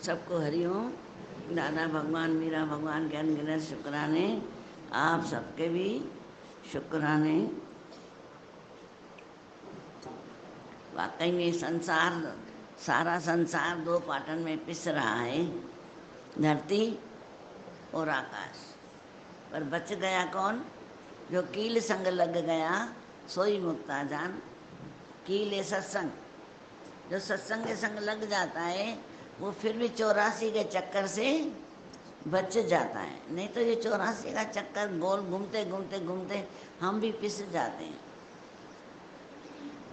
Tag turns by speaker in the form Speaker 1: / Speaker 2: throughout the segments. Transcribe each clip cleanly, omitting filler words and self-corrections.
Speaker 1: सबको हरिओम। दादा भगवान मीरा भगवान के अनगिनत शुक्राने, आप सबके भी शुक्राने। वाकई में सारा संसार दो पाटन में पिस रहा है, धरती और आकाश। पर बच गया कौन? जो कील संग लग गया सोई मुक्ता जान। कील है सत्संग, जो सत्संग के संग लग जाता है वो फिर भी 84 के चक्कर से बच जाता है। नहीं तो ये 84 का चक्कर गोल घूमते घूमते घूमते हम भी पिस जाते हैं।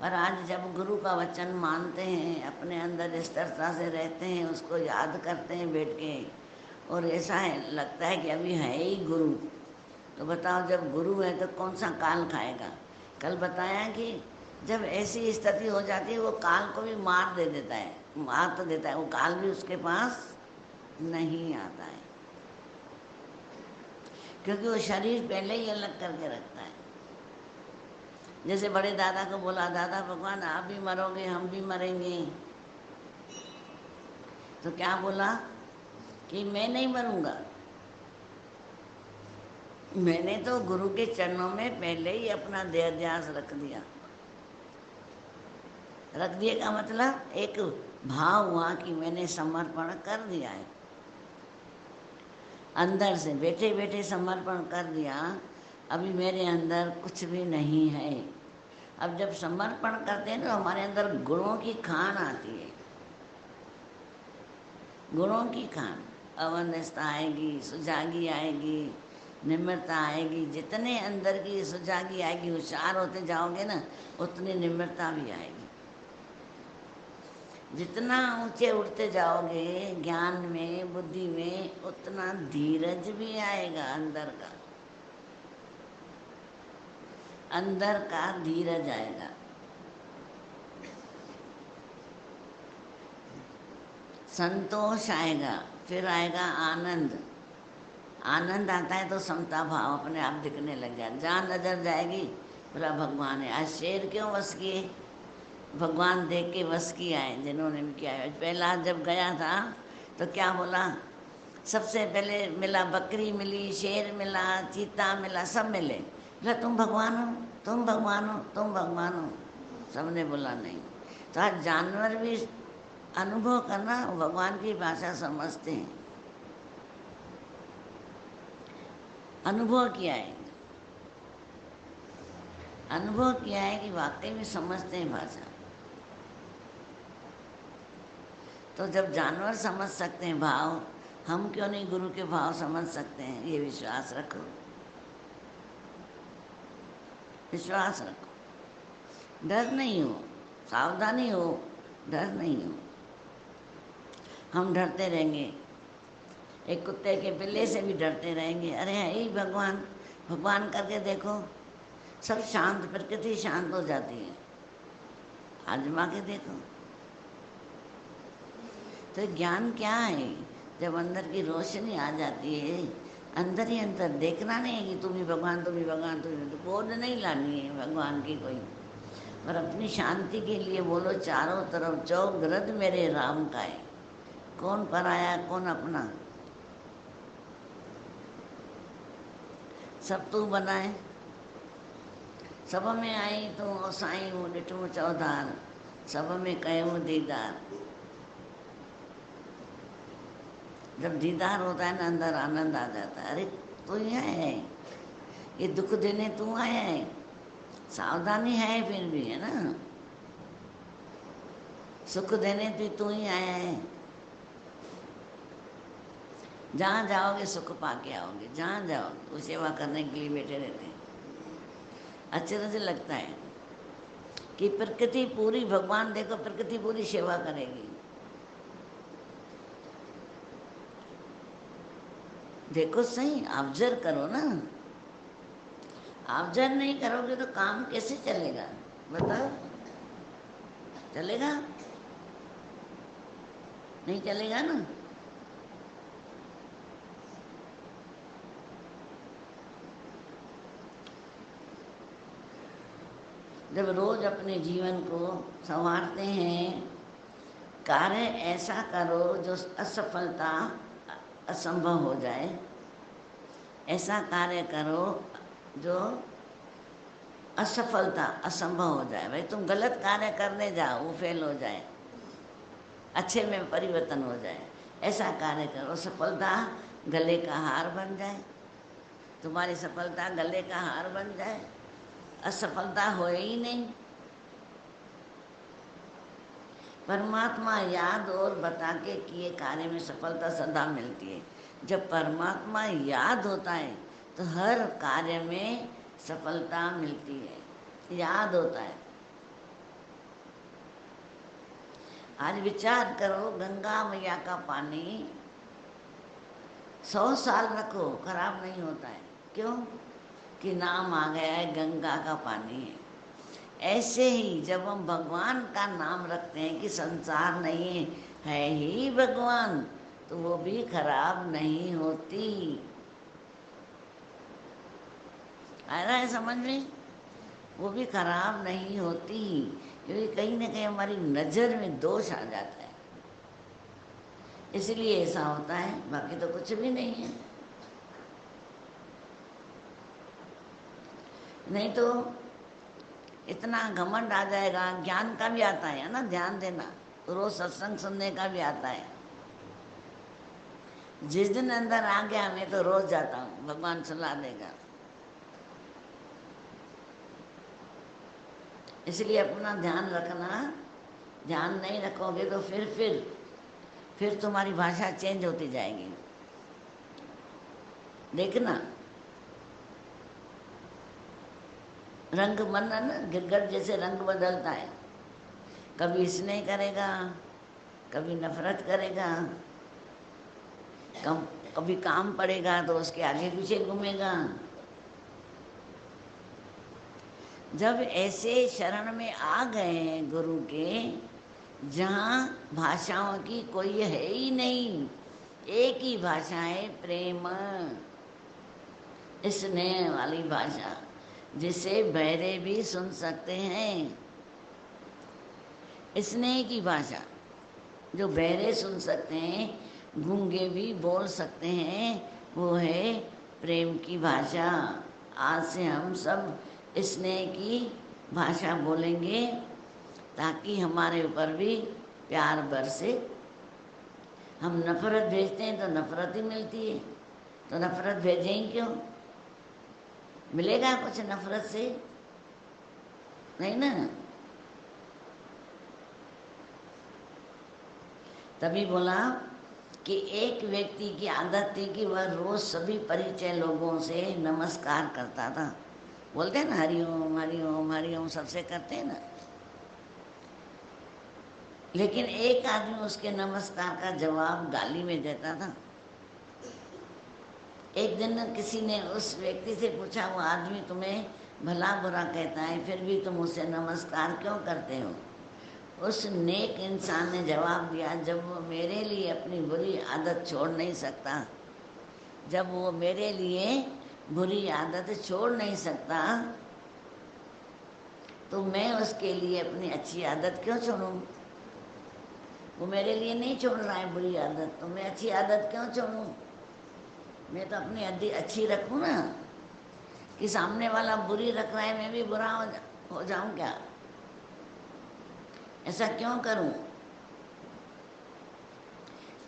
Speaker 1: और आज जब गुरु का वचन मानते हैं, अपने अंदर स्थिरता से रहते हैं, उसको याद करते हैं बैठ के, और ऐसा है लगता है कि अभी है ही गुरु। तो बताओ, जब गुरु है तो कौन सा काल खाएगा? कल बताया कि जब ऐसी स्थिति हो जाती है वो काल को भी मार देता है, मार तो देता है, वो काल भी उसके पास नहीं आता है, क्योंकि वो शरीर पहले ही अलग करके रखता है। जैसे बड़े दादा को बोला, दादा भगवान आप भी मरोगे हम भी मरेंगे, तो क्या बोला कि मैं नहीं मरूंगा। मैंने तो गुरु के चरणों में पहले ही अपना देहध्यास रख दिया। रख दिए का मतलब एक भाव हुआ कि मैंने समर्पण कर दिया है, अंदर से बैठे बैठे समर्पण कर दिया। अभी मेरे अंदर कुछ भी नहीं है। अब जब समर्पण करते हैं तो हमारे अंदर गुणों की खान आती है, गुणों की खान। अवनस्था आएगी, सुजागी आएगी, निम्रता आएगी। जितने अंदर की सुजागी आएगी, होशियार होते जाओगे ना, उतनी निम्रता भी आएगी। जितना ऊंचे उठते जाओगे ज्ञान में, बुद्धि में, उतना धीरज भी आएगा। अंदर का धीरज आएगा। संतोष आएगा, फिर आएगा आनंद। आनंद आता है तो समता भाव अपने आप दिखने लग जाए। जहाँ नजर जाएगी बोला भगवान है। आज शेर क्यों वश किए? भगवान देख के वश किया है जिन्होंने भी किया है। पहला जब गया था तो क्या बोला? सबसे पहले मिला, बकरी मिली, शेर मिला, चीता मिला, सब मिले। बोला तुम भगवान हो, तुम भगवान हो, तुम भगवान हो। सबने बोला नहीं। तो आज जानवर भी अनुभव करना, भगवान की भाषा समझते हैं, अनुभव किया है, अनुभव किया है कि वाकई में समझते हैं भाषा। तो जब जानवर समझ सकते हैं भाव, हम क्यों नहीं गुरु के भाव समझ सकते हैं? ये विश्वास रखो, विश्वास रखो। डर नहीं हो, सावधानी हो, डर नहीं हो। हम डरते रहेंगे, एक कुत्ते के बिल्ली से भी डरते रहेंगे। अरे है ही भगवान, भगवान करके देखो, सब शांत, प्रकृति शांत हो जाती है। आजमा के देखो। तो ज्ञान क्या है? जब अंदर की रोशनी आ जाती है, अंदर ही अंदर देखना नहीं है कि तुम ही भगवान, तुम ही भगवान, तुम ही, तो बोध नहीं लानी है भगवान की कोई। पर अपनी शांति के लिए बोलो, चारों तरफ चौगरद मेरे राम का है। कौन पराया कौन अपना, सब तू बनाए। सब में आई तू साईं हूँ, ॾिठूं चौधार, सब में कयूं दीदार। जब दीदार होता है ना, अंदर आनंद आ जाता है। अरे तू ही है, ये दुख देने तू आया है। सावधानी है फिर भी, है ना। सुख देने भी तू ही आया है। जहाँ जाओगे सुख पाके आओगे, जहाँ जाओगे। वो सेवा करने के लिए बैठे रहते हैं। अचरज लगता है कि प्रकृति पूरी, भगवान देखो प्रकृति पूरी सेवा करेगी। देखो सही, ऑब्जर्व करो ना। ऑब्जर्व नहीं करोगे तो काम कैसे चलेगा? बताओ, चलेगा? नहीं चलेगा ना। जब रोज अपने जीवन को संवारते हैं कार्य ऐसा करो जो असफलता असंभव हो जाए, ऐसा कार्य करो जो असफलता असंभव हो जाए। भाई तुम गलत कार्य करने जाओ, वो फेल हो जाए, अच्छे में परिवर्तन हो जाए। ऐसा कार्य करो सफलता गले का हार बन जाए, तुम्हारी सफलता गले का हार बन जाए, असफलता हो ही नहीं। परमात्मा याद और बता के किए कार्य में सफलता सदा मिलती है। जब परमात्मा याद होता है तो हर कार्य में सफलता मिलती है, याद होता है। आज विचार करो, गंगा मैया का पानी 100 साल रखो खराब नहीं होता है। क्यों? कि नाम आ गया है, गंगा का पानी है। ऐसे ही जब हम भगवान का नाम रखते हैं कि संसार नहीं है ही भगवान, तो वो भी खराब नहीं होती। आ रहा है समझ में? वो भी खराब नहीं होती, क्योंकि कहीं ना कहीं हमारी नज़र में दोष आ जाता है, इसलिए ऐसा होता है, बाकी तो कुछ भी नहीं है। नहीं तो इतना घमंड आ जाएगा। ज्ञान का भी आता है ना, ध्यान देना, रोज सत्संग सुनने का भी आता है। जिस दिन अंदर आ गया, मैं तो रोज जाता हूँ, भगवान सुला देगा। इसलिए अपना ध्यान रखना। ध्यान नहीं रखोगे तो फिर तुम्हारी भाषा चेंज होती जाएगी। देखना, रंग मनन गिरगट जैसे रंग बदलता है, कभी स्नेह करेगा, कभी नफरत करेगा, कभी काम पड़ेगा तो उसके आगे पीछे घूमेगा। जब ऐसे शरण में आ गए गुरु के, जहाँ भाषाओं की कोई है ही नहीं, एक ही भाषा है, प्रेम, स्नेह वाली भाषा, जिसे बहरे भी सुन सकते हैं। स्नेह की भाषा जो बहरे सुन सकते हैं, गूंगे भी बोल सकते हैं, वो है प्रेम की भाषा। आज से हम सब स्नेह की भाषा बोलेंगे, ताकि हमारे ऊपर भी प्यार बरसे। हम नफरत भेजते हैं तो नफरत ही मिलती है, तो नफरत भेजें क्यों? मिलेगा कुछ नफरत से? नहीं ना। तभी बोला कि एक व्यक्ति की आदत थी कि वह रोज सभी परिचय लोगों से नमस्कार करता था। बोलते हैं ना, हरिओम हरिओम हरिओम, सबसे करते हैं ना। लेकिन एक आदमी उसके नमस्कार का जवाब गाली में देता था। एक दिन किसी ने उस व्यक्ति से पूछा, वो आदमी तुम्हें भला बुरा कहता है, फिर भी तुम उसे नमस्कार क्यों करते हो? उस नेक इंसान ने जवाब दिया, जब वो मेरे लिए अपनी बुरी आदत छोड़ नहीं सकता, जब वो मेरे लिए बुरी आदत छोड़ नहीं सकता, तो मैं उसके लिए अपनी अच्छी आदत क्यों छोड़ूं? वो मेरे लिए नहीं छोड़ रहा है बुरी आदत, तो मैं अच्छी आदत क्यों छोड़ूं? मैं तो अपनी अच्छी रखूं ना। कि सामने वाला बुरी रख रहा है, मैं भी बुरा हो जाऊं क्या? ऐसा क्यों करूं?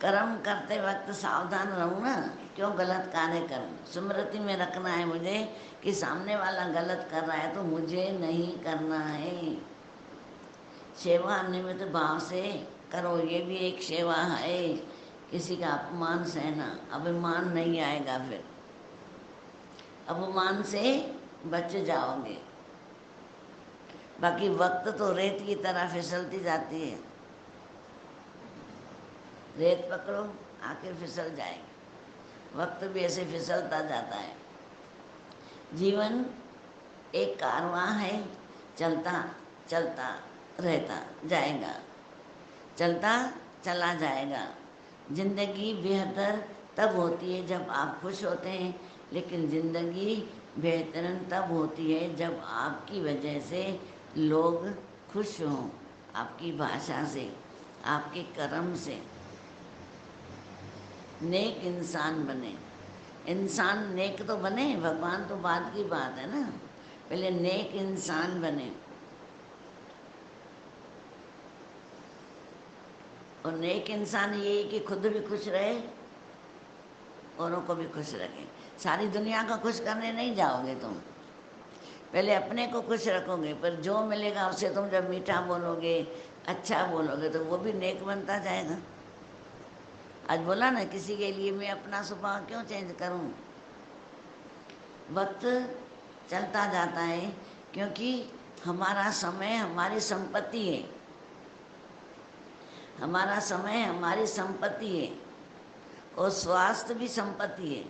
Speaker 1: कर्म करते वक्त सावधान रहूं ना, क्यों गलत कार्य करूं। स्मृति में रखना है मुझे कि सामने वाला गलत कर रहा है तो मुझे नहीं करना है। सेवा निमित्त भाव से करो, ये भी एक सेवा है। किसी का अपमान सहना, अभिमान नहीं आएगा, फिर अपमान से बच जाओगे। बाकी वक्त तो रेत की तरह फिसलती जाती है, रेत पकड़ो आके फिसल जाएगी, वक्त भी ऐसे फिसलता जाता है। जीवन एक कारवां है, चलता चलता रहता जाएगा, चलता चला जाएगा। जिंदगी बेहतर तब होती है जब आप खुश होते हैं, लेकिन ज़िंदगी बेहतरीन तब होती है जब आपकी वजह से लोग खुश हों, आपकी भाषा से, आपके कर्म से नेक इंसान बने। इंसान नेक तो बने, भगवान तो बाद की बात है ना, पहले नेक इंसान बने। और नेक इंसान ये कि खुद भी खुश रहे, औरों को भी खुश रखे। सारी दुनिया को खुश करने नहीं जाओगे तुम, पहले अपने को खुश रखोगे। पर जो मिलेगा उसे तुम जब मीठा बोलोगे, अच्छा बोलोगे, तो वो भी नेक बनता जाएगा। आज बोला ना, किसी के लिए मैं अपना स्वभाव क्यों चेंज करूं? वक्त चलता जाता है, क्योंकि हमारा समय हमारी संपत्ति है। हमारा समय हमारी संपत्ति है, और स्वास्थ्य भी संपत्ति है।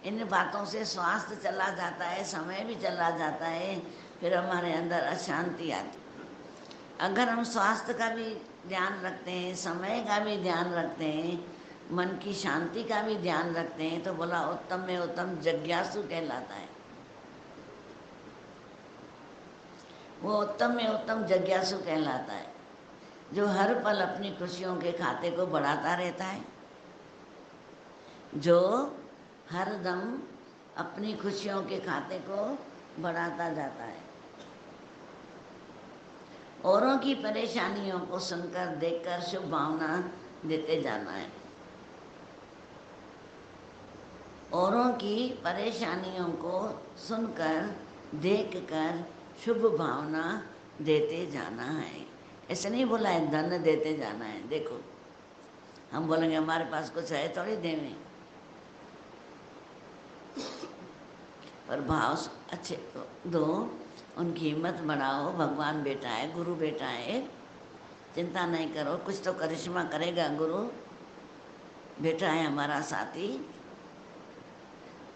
Speaker 1: इन बातों से स्वास्थ्य चला जाता है, समय भी चला जाता है, फिर हमारे अंदर अशांति आती। अगर हम स्वास्थ्य का भी ध्यान रखते हैं, समय का भी ध्यान रखते हैं, मन की शांति का भी ध्यान रखते हैं, तो बोला उत्तम में उत्तम जिज्ञासु कहलाता है। वो उत्तम में उत्तम जिज्ञासु कहलाता है, जो हर पल अपनी खुशियों के खाते को बढ़ाता रहता है, जो हर दम अपनी खुशियों के खाते को बढ़ाता जाता है। औरों की परेशानियों को सुनकर देखकर शुभ भावना देते जाना है। औरों की परेशानियों को सुनकर देखकर शुभ भावना देते जाना है। ऐसे नहीं बोला है धन देते जाना है। देखो, हम बोलेंगे हमारे पास कुछ है थोड़ी देने, पर भाव अच्छे दो, उनकी हिम्मत बढ़ाओ। भगवान बेटा है, गुरु बेटा है, चिंता नहीं करो, कुछ तो करिश्मा करेगा गुरु बेटा है हमारा साथी।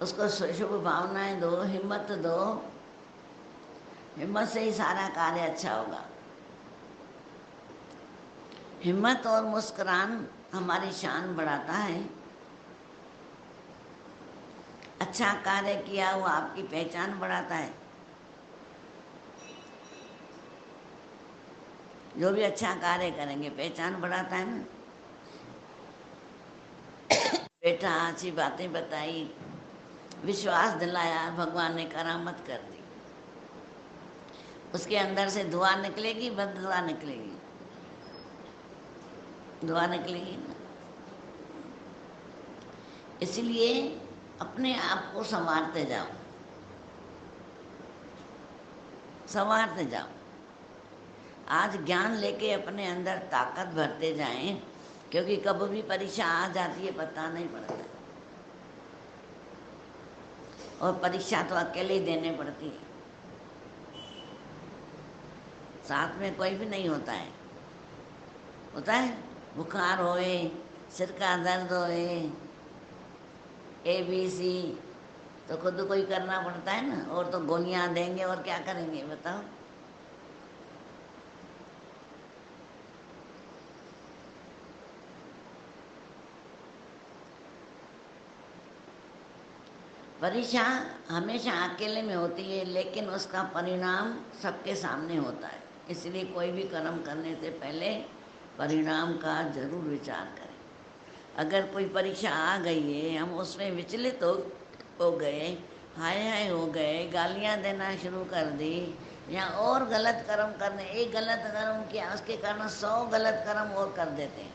Speaker 1: उसको शुभ भावनाएं दो, हिम्मत दो। हिम्मत से ही सारा कार्य अच्छा होगा। हिम्मत और मुस्कुरान हमारी शान बढ़ाता है। अच्छा कार्य किया हुआ आपकी पहचान बढ़ाता है। जो भी अच्छा कार्य करेंगे पहचान बढ़ाता है ना। बेटा अच्छी बातें बताई, विश्वास दिलाया, भगवान ने करामत कर दी, उसके अंदर से दुआ निकलेगी, बद दुआ निकलेगी, दुआ निकलेगी ना। इसलिए अपने आप को संवारते जाओ, संवारते जाओ। आज ज्ञान लेके अपने अंदर ताकत भरते जाएं, क्योंकि कब भी परीक्षा आ जाती है पता नहीं पड़ता। और परीक्षा तो अकेले ही देने पड़ती है, साथ में कोई भी नहीं होता है। होता है बुखार होए, सिर का दर्द होए, ABC, तो खुद को ही करना पड़ता है ना। और तो गोलियां देंगे और क्या करेंगे बताओ। परीक्षा हमेशा अकेले में होती है, लेकिन उसका परिणाम सबके सामने होता है। इसलिए कोई भी कर्म करने से पहले परिणाम का जरूर विचार करें। अगर कोई परीक्षा आ गई है, हम उसमें विचलित हो गए, हाय हाय हो गए, गालियां देना शुरू कर दी, या और गलत कर्म करने, एक गलत कर्म किया उसके कारण 100 गलत कर्म और कर देते हैं।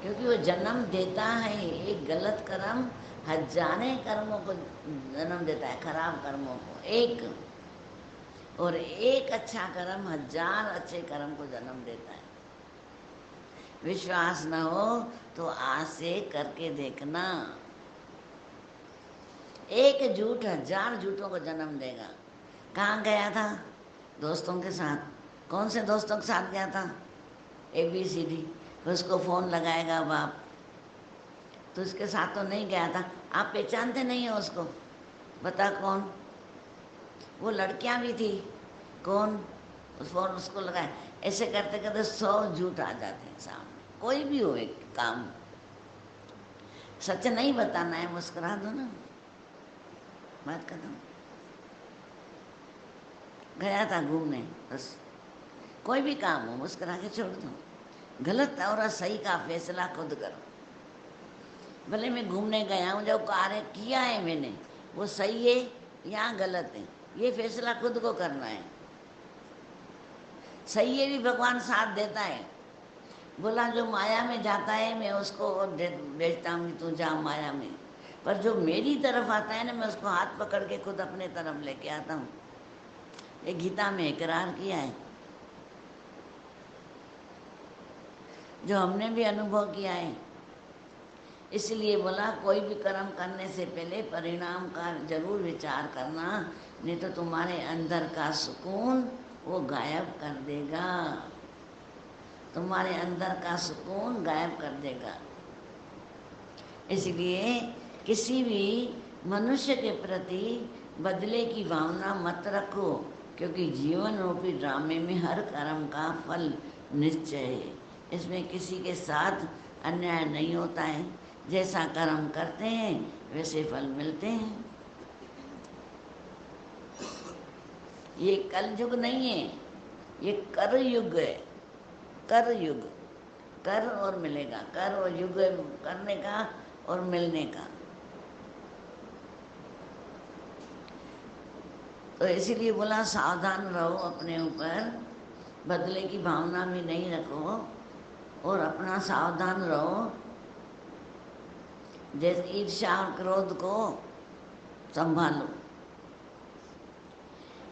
Speaker 1: क्योंकि वो जन्म देता है, एक गलत कर्म हजारे कर्मों को जन्म देता है, खराब कर्मों को एक, और एक अच्छा कर्म 1000 अच्छे कर्म को जन्म देता है। विश्वास न हो तो आज से करके देखना। एक झूठ 1000 झूठों को जन्म देगा। कहाँ गया था? दोस्तों के साथ। कौन से दोस्तों के साथ गया था? ABCD। फिर उसको फोन लगाएगा बाप, तो उसके साथ तो नहीं गया था, आप पहचानते नहीं हो उसको, बता कौन? वो लड़कियां भी थी, कौन? उस फोन उसको लगाए। ऐसे करते करते 100 झूठ आ जाते हैं सामने। कोई भी हो एक काम, सच नहीं बताना है, मुस्कुरा दो ना, बात खत्म। गया था घूमने, बस कोई भी काम हो मुस्कुरा के छोड़ दो। गलत और सही का फैसला खुद करो। भले मैं घूमने गया हूँ, जो कार्य किया है मैंने वो सही है या गलत है, ये फैसला खुद को करना है। सही है भी भगवान साथ देता है, बोला जो माया में जाता है मैं उसको भेजता हूँ, तू जा माया में, पर जो मेरी तरफ आता है ना मैं उसको हाथ पकड़ के खुद अपने तरफ लेके आता हूँ। ये गीता में इकरार किया है, जो हमने भी अनुभव किया है। इसलिए बोला कोई भी कर्म करने से पहले परिणाम का जरूर विचार करना, नहीं तो तुम्हारे अंदर का सुकून वो गायब कर देगा, तुम्हारे अंदर का सुकून गायब कर देगा। इसलिए किसी भी मनुष्य के प्रति बदले की भावना मत रखो, क्योंकि जीवन रूपी ड्रामे में हर कर्म का फल निश्चय है। इसमें किसी के साथ अन्याय नहीं होता है, जैसा कर्म करते हैं वैसे फल मिलते हैं। ये कल युग नहीं है, ये कर युग है, कर युग। कर और मिलेगा, कर और युग करने का और मिलने का। तो इसीलिए बोला सावधान रहो, अपने ऊपर बदले की भावना भी नहीं रखो और अपना सावधान रहो। जैसे ईर्ष्या और क्रोध को संभालो,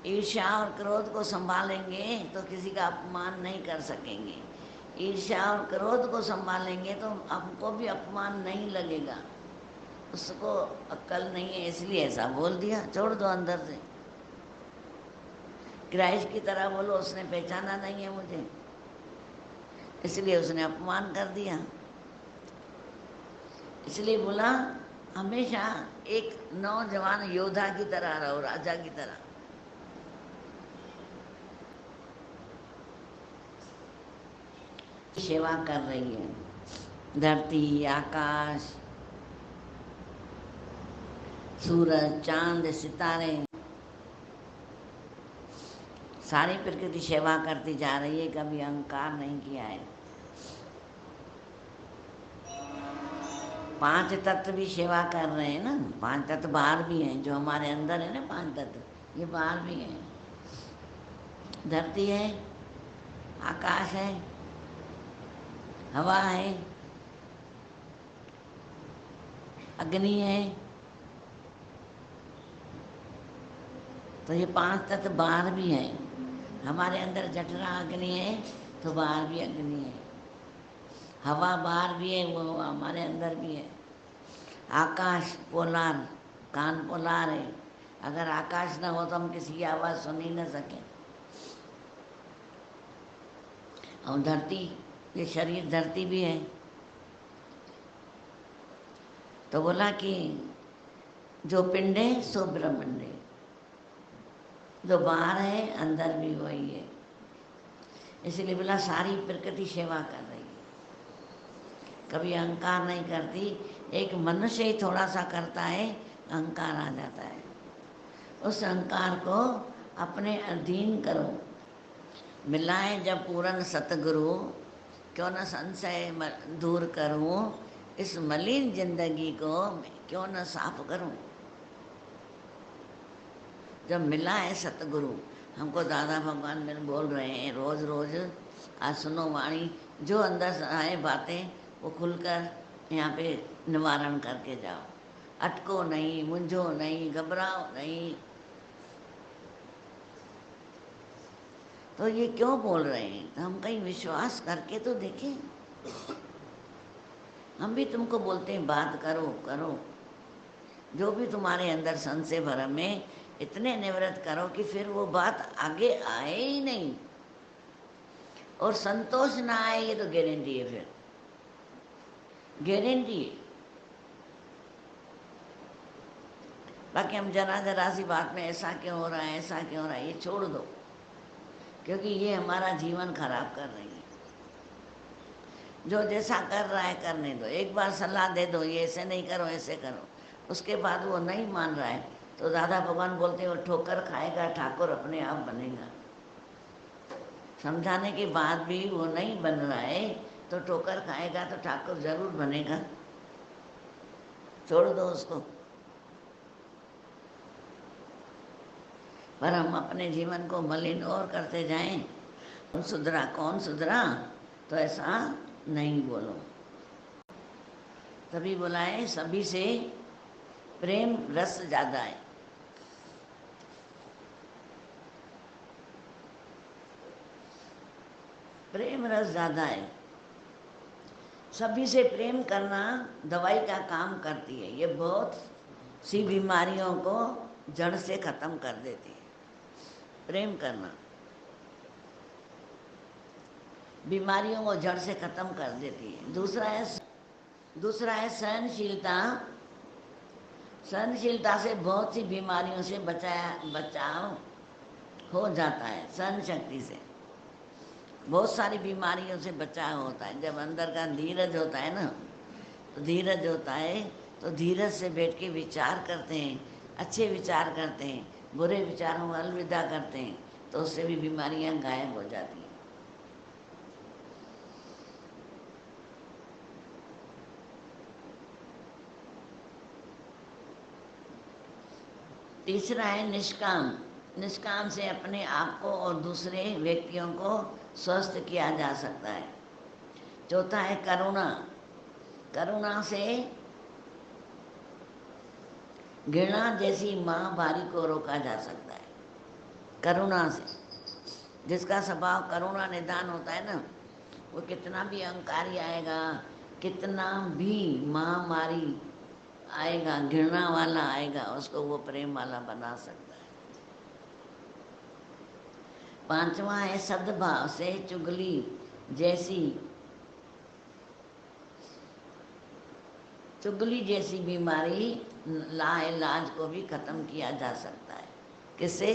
Speaker 1: ईर्ष्या और क्रोध को संभालेंगे तो किसी का अपमान नहीं कर सकेंगे। ईर्ष्या और क्रोध को संभालेंगे तो हमको भी अपमान नहीं लगेगा। उसको अक्ल नहीं है इसलिए ऐसा बोल दिया, छोड़ दो अंदर से। क्राइस्ट की तरह बोलो, उसने पहचाना नहीं है मुझे, इसलिए उसने अपमान कर दिया। इसलिए बोला हमेशा एक नौजवान योद्धा की तरह रहो, राजा की तरह। सेवा कर रही है धरती, आकाश, सूरज, चांद, सितारे, सारी प्रकृति सेवा करती जा रही है, कभी अहंकार नहीं किया है। पांच तत्व भी सेवा कर रहे हैं ना, पांच तत्व बाहर भी हैं, जो हमारे अंदर है ना पांच तत्व, ये बाहर भी हैं। धरती है, आकाश है, हवा है, अग्नि है, तो ये पांच तत्व बाहर भी हैं। हमारे अंदर जठरा अग्नि है तो बाहर भी अग्नि है। हवा बाहर भी है, वो हमारे अंदर भी है। आकाश पोलार, कान पोलार है, अगर आकाश न हो तो हम किसी की आवाज़ सुन ही न सकें। और धरती, ये शरीर धरती भी है। तो बोला कि जो पिंड है सो ब्रह्मांड है, जो बाहर है अंदर भी वही है। इसलिए बोला सारी प्रकृति सेवा कर रही है, कभी अहंकार नहीं करती। एक मनुष्य ही थोड़ा सा करता है, अहंकार आ जाता है। उस अहंकार को अपने अधीन करो। मिलाए जब पूरन सतगुरु, क्यों न संशय दूर करूं, इस मलिन जिंदगी को क्यों न साफ करूं। जब मिला है सतगुरु, हमको दादा भगवान मेरे बोल रहे हैं रोज़ रोज़, आज सुनो वाणी, जो अंदर आए बातें वो खुलकर यहाँ पे निवारण करके जाओ। अटको नहीं, मुंझो नहीं, घबराओ नहीं। तो ये क्यों बोल रहे हैं, तो हम कहीं विश्वास करके तो देखें। हम भी तुमको बोलते हैं बात करो करो, जो भी तुम्हारे अंदर संशय भरम है इतने निवृत्त करो कि फिर वो बात आगे आए ही नहीं। और संतोष ना आए ये तो गारंटी है, फिर गारंटी है। बाकी हम जरा जरा सी बात में ऐसा क्यों हो रहा है, ऐसा क्यों हो रहा है, ये छोड़ दो, क्योंकि ये हमारा जीवन खराब कर रही है। जो जैसा कर रहा है करने दो, एक बार सलाह दे दो ये ऐसे नहीं करो ऐसे करो, उसके बाद वो नहीं मान रहा है तो दादा भगवान बोलते हैं वो ठोकर खाएगा, ठाकुर अपने आप बनेगा। समझाने के बाद भी वो नहीं बन रहा है तो ठोकर खाएगा तो ठाकुर जरूर बनेगा, छोड़ दो उसको। पर हम अपने जीवन को मलिन और करते जाएं, कौन सुधरा कौन सुधरा, तो ऐसा नहीं बोलो। तभी बोला है सभी से प्रेम रस ज्यादा है। प्रेम रस ज्यादा है। सभी से प्रेम करना दवाई का काम करती है। ये बहुत सी बीमारियों को जड़ से खत्म कर देती है। प्रेम करना बीमारियों को जड़ से खत्म कर देती है। दूसरा है सहनशीलता। सहनशीलता से बहुत सी बीमारियों से बचाव हो जाता है। सहन शक्ति से बहुत सारी बीमारियों से बचाव होता है। जब अंदर का धीरज होता है ना, तो धीरज होता है तो धीरज से बैठ के विचार करते हैं, अच्छे विचार करते हैं, बुरे विचारों को अलविदा करते हैं, तो उससे भी बीमारियां गायब हो जाती हैं। तीसरा है निष्काम। निष्काम से अपने आप को और दूसरे व्यक्तियों को स्वस्थ किया जा सकता है। चौथा है करुणा। करुणा से घृणा जैसी महामारी को रोका जा सकता है। करुणा से, जिसका स्वभाव करुणा निदान होता है ना, वो कितना भी अहंकारी आएगा, कितना भी महामारी आएगा, घृणा वाला आएगा, उसको वो प्रेम वाला बना सकता है। पांचवा है सद्भाव से चुगली जैसी बीमारी लाइलाज को भी खत्म किया जा सकता है। किससे?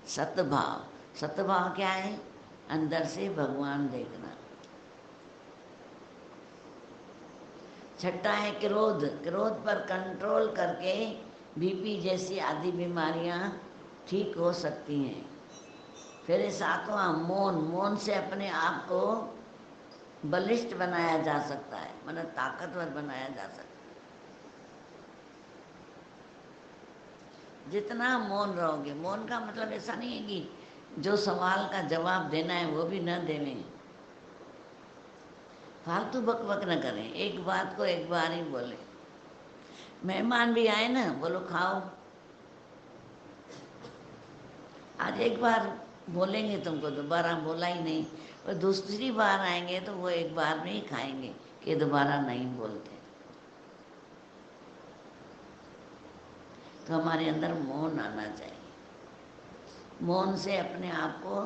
Speaker 1: सद्भाव। सद्भाव क्या है? अंदर से भगवान देखना। छठा है क्रोध। क्रोध पर कंट्रोल करके बीपी जैसी आदि बीमारियां ठीक हो सकती हैं। फिर सातवां मौन। मौन से अपने आप को बलिष्ठ बनाया जा सकता है, मतलब ताकतवर बनाया जा सकता है। जितना मौन रहोगे, मौन का मतलब ऐसा नहीं है कि जो सवाल का जवाब देना है वो भी न देवें, फालतू बक बक न करें, एक बात को एक बार ही बोले। मेहमान भी आए ना, बोलो खाओ, आज एक बार बोलेंगे तुमको, दोबारा बोला ही नहीं, और दूसरी बार आएंगे तो वो एक बार में ही खाएंगे कि दोबारा नहीं बोलते। तो हमारे अंदर मौन आना चाहिए। मौन से अपने आप को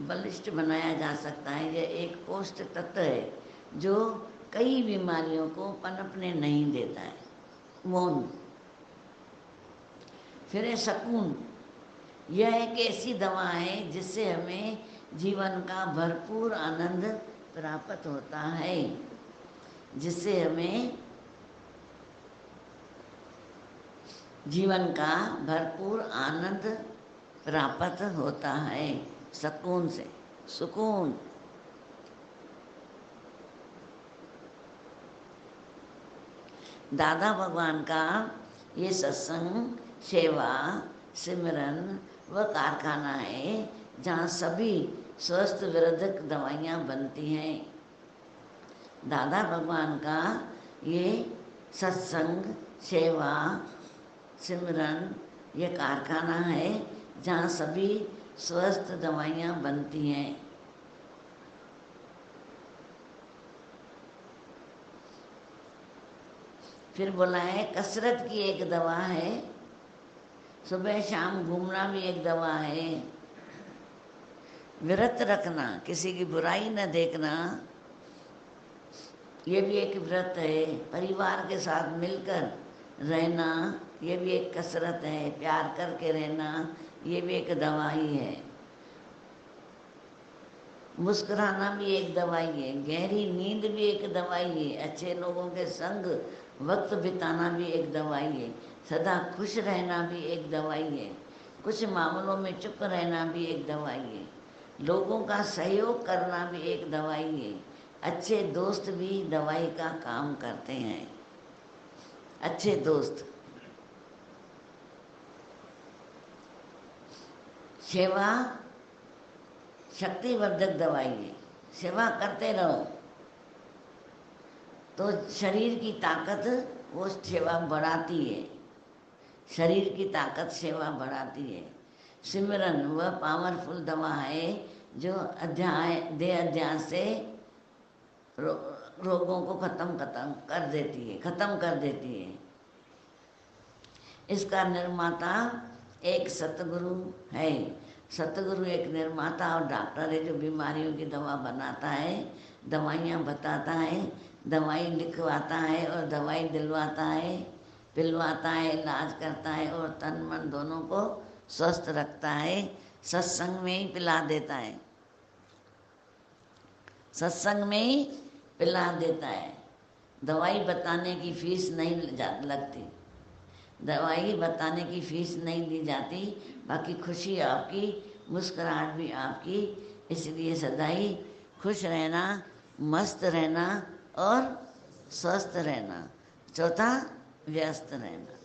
Speaker 1: बलिष्ठ बनाया जा सकता है। यह एक पौष्टिक तत्व है जो कई बीमारियों को पनपने नहीं देता है, मौन। फिर है सकून। यह एक ऐसी दवा है जिससे हमें जीवन का भरपूर आनंद प्राप्त होता है, जिससे हमें जीवन का भरपूर आनंद प्राप्त होता है। सकून से, सुकून। दादा भगवान का ये सत्संग, सेवा, सिमरन व कारखाना है जहाँ सभी स्वस्थ विरोधक दवाइयाँ बनती हैं। दादा भगवान का ये सत्संग, सेवा, सिमरन ये कारखाना है जहाँ सभी स्वस्थ दवाइयाँ बनती हैं। फिर बोला है कसरत की एक दवा है, सुबह शाम घूमना भी एक दवा है, व्रत रखना, किसी की बुराई न देखना, ये भी एक व्रत है। परिवार के साथ मिलकर रहना, ये भी एक कसरत है। प्यार करके रहना, ये भी एक दवाई है। मुस्कुराना भी एक दवाई है। गहरी नींद भी एक दवाई है। अच्छे लोगों के संग वक्त बिताना भी एक दवाई है। सदा खुश रहना भी एक दवाई है। कुछ मामलों में चुप रहना भी एक दवाई है। लोगों का सहयोग करना भी एक दवाई है। अच्छे दोस्त भी दवाई का काम करते हैं। अच्छे दोस्त सेवा शक्तिवर्धक दवाई है। सेवा करते रहो तो शरीर की ताकत वो सेवा बढ़ाती है। शरीर की ताकत सेवा बढ़ाती है। सिमरन वह पावरफुल दवा है जो देह अध्यास से रोगों को खत्म कर देती है। इसका निर्माता एक सतगुरु है। सतगुरु एक निर्माता और डॉक्टर है जो बीमारियों की दवा बनाता है, दवाइयाँ बताता है, दवाई लिखवाता है और दवाई दिलवाता है, पिलवाता है, इलाज करता है और तन मन दोनों को स्वस्थ रखता है। सत्संग में ही पिला देता है, सत्संग में ही पिला देता है। दवाई बताने की फीस नहीं लगती, दवाई बताने की फीस नहीं दी जाती, बाकी खुशी आपकी, मुस्कुराहट भी आपकी। इसलिए सदाई खुश रहना, मस्त रहना और स्वस्थ रहना। चौथा, व्यस्त रहना।